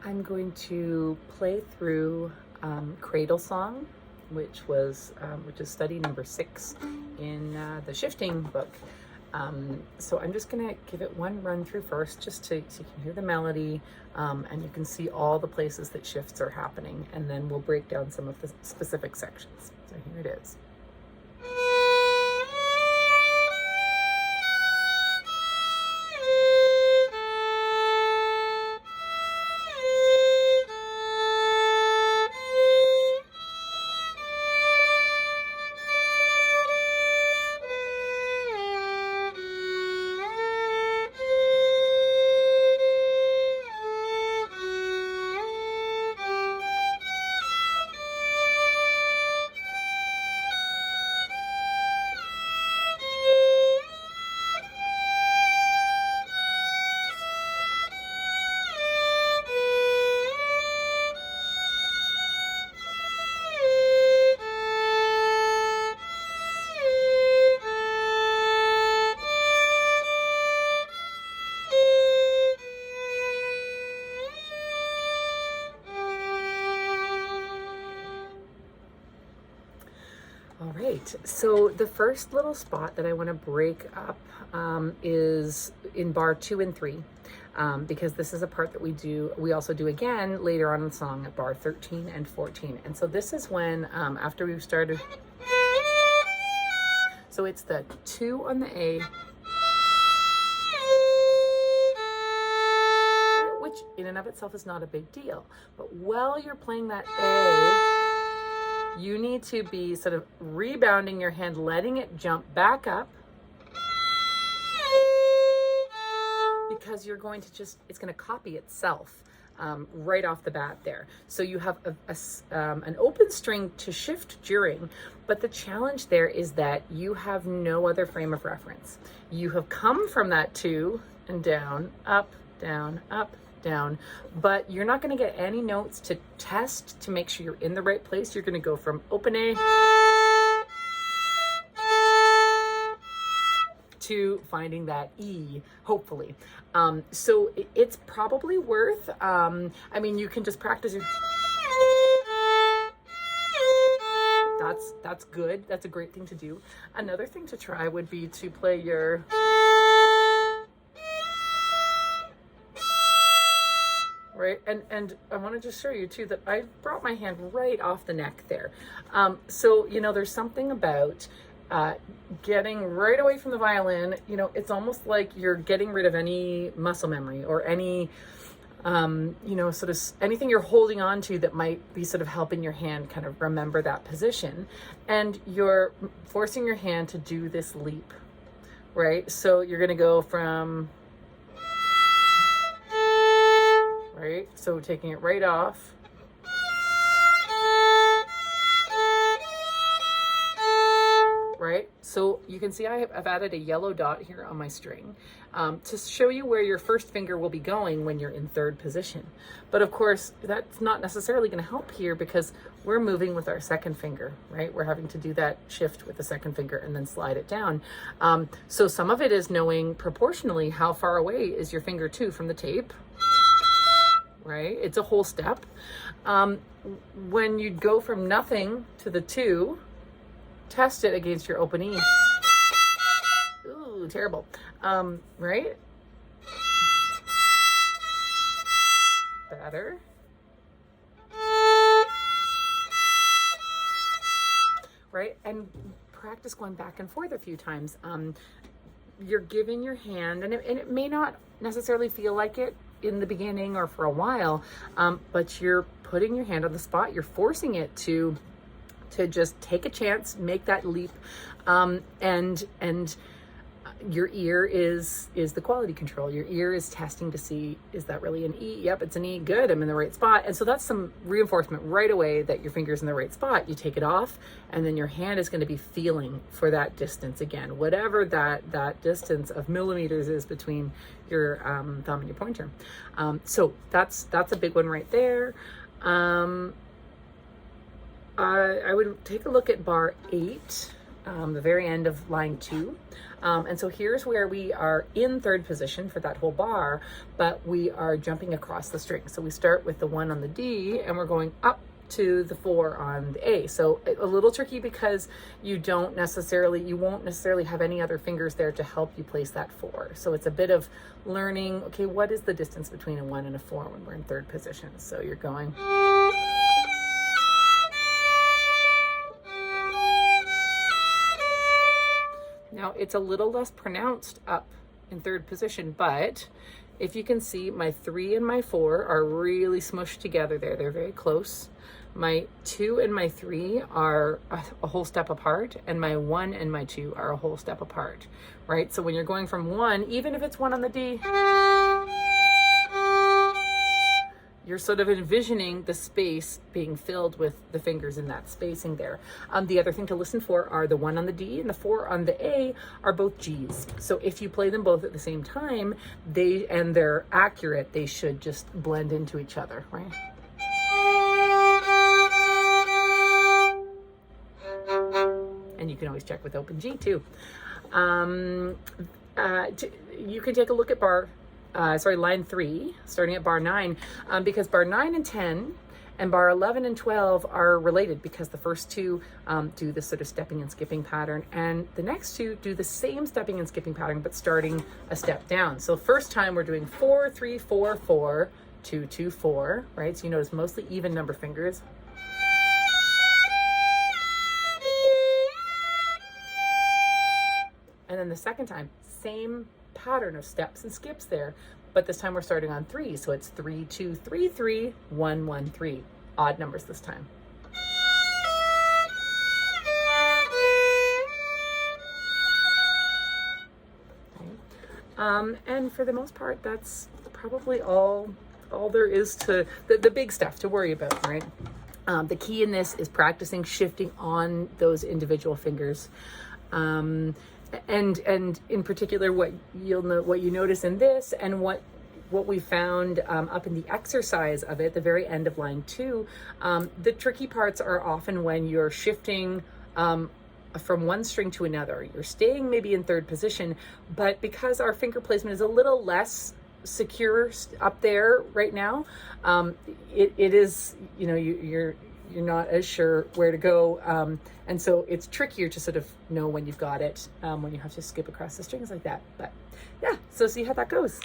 I'm going to play through Cradle song, which is study number 6 in the shifting book. So I'm just gonna give it one run through first, just so you can hear the melody, and you can see all the places that shifts are happening, and then we'll break down some of the specific sections. So here it is. All right, so the first little spot that I want to break up is in bar 2 and 3, because this is a part that we also do again later on in the song at bar 13 and 14. And so this is when, after we've started, so it's the 2 on the A, which in and of itself is not a big deal. But while you're playing that A, you need to be sort of rebounding your hand, letting it jump back up, because you're going to it's going to copy itself right off the bat there. So you have an open string to shift during, but the challenge there is that you have no other frame of reference. You have come from that 2 and down, up, down, up, down, but you're not going to get any notes to test to make sure you're in the right place. You're going to go from open A to finding that E, hopefully. So it's probably worth, I mean, you can just practice your, that's good. That's a great thing to do. Another thing to try would be to play your, right? And I want to just show you too that I brought my hand right off the neck there. So, there's something about getting right away from the violin. It's almost like you're getting rid of any muscle memory or any, sort of anything you're holding on to that might be sort of helping your hand kind of remember that position. And you're forcing your hand to do this leap, right? So you're going to go from, right? So taking it right off. Right? So you can see I've added a yellow dot here on my string to show you where your first finger will be going when you're in 3rd position. But of course, that's not necessarily going to help here because we're moving with our 2nd finger, right? We're having to do that shift with the 2nd finger and then slide it down. So some of it is knowing proportionally how far away is your finger 2 from the tape, right? It's a whole step. When you go from nothing to the 2, test it against your open E. Ooh, terrible. Right? Better. Right? And practice going back and forth a few times. You're giving your hand, and it may not necessarily feel like it in the beginning or for a while, but you're putting your hand on the spot. You're forcing it to just take a chance, make that leap, and your ear is the quality control. Your ear is testing to see, is that really an E? Yep, it's an E. Good, I'm in the right spot. And so that's some reinforcement right away that your finger's in the right spot. You take it off, and then your hand is going to be feeling for that distance again, whatever that distance of millimeters is between your thumb and your pointer. So that's a big one right there. I would take a look at bar 8 the very end of line 2. And so here's where we are in third position for that whole bar, but we are jumping across the string. So we start with the 1 on the D and we're going up to the 4 on the A. So a little tricky because you won't necessarily have any other fingers there to help you place that 4. So it's a bit of learning, okay, what is the distance between a 1 and a 4 when we're in third position? So you're going. Now it's a little less pronounced up in third position, but if you can see, my 3 and my 4 are really smushed together there. They're very close. My 2 and my 3 are a whole step apart, and my 1 and my 2 are a whole step apart, right? So when you're going from 1, even if it's 1 on the D, you're sort of envisioning the space being filled with the fingers in that spacing there. The other thing to listen for are the 1 on the D and the 4 on the A are both Gs. So if you play them both at the same time, they're accurate, they should just blend into each other, right? And you can always check with open G too. You can take a look at line 3, starting at bar 9, because bar 9 and 10 and bar 11 and 12 are related, because the first 2 do this sort of stepping and skipping pattern, and the next 2 do the same stepping and skipping pattern, but starting a step down. So first time we're doing 4, 3, 4, 4, 2, 2, 4, right? So you notice mostly even number fingers. And then the second time, same pattern of steps and skips there, but this time we're starting on 3, so it's 3, 2, 3, 3, 1, 1, 3. Odd numbers this time. Okay. And for the most part, that's probably all there is to the big stuff to worry about, right? The key in this is practicing shifting on those individual fingers. And in particular, what you notice in this, and what we found up in the exercise of it, the very end of line 2, the tricky parts are often when you're shifting from one string to another. You're staying maybe in third position, but because our finger placement is a little less secure up there right now, it is, you're not as sure where to go, and so it's trickier to sort of know when you've got it, when you have to skip across the strings like that. But yeah, so see how that goes.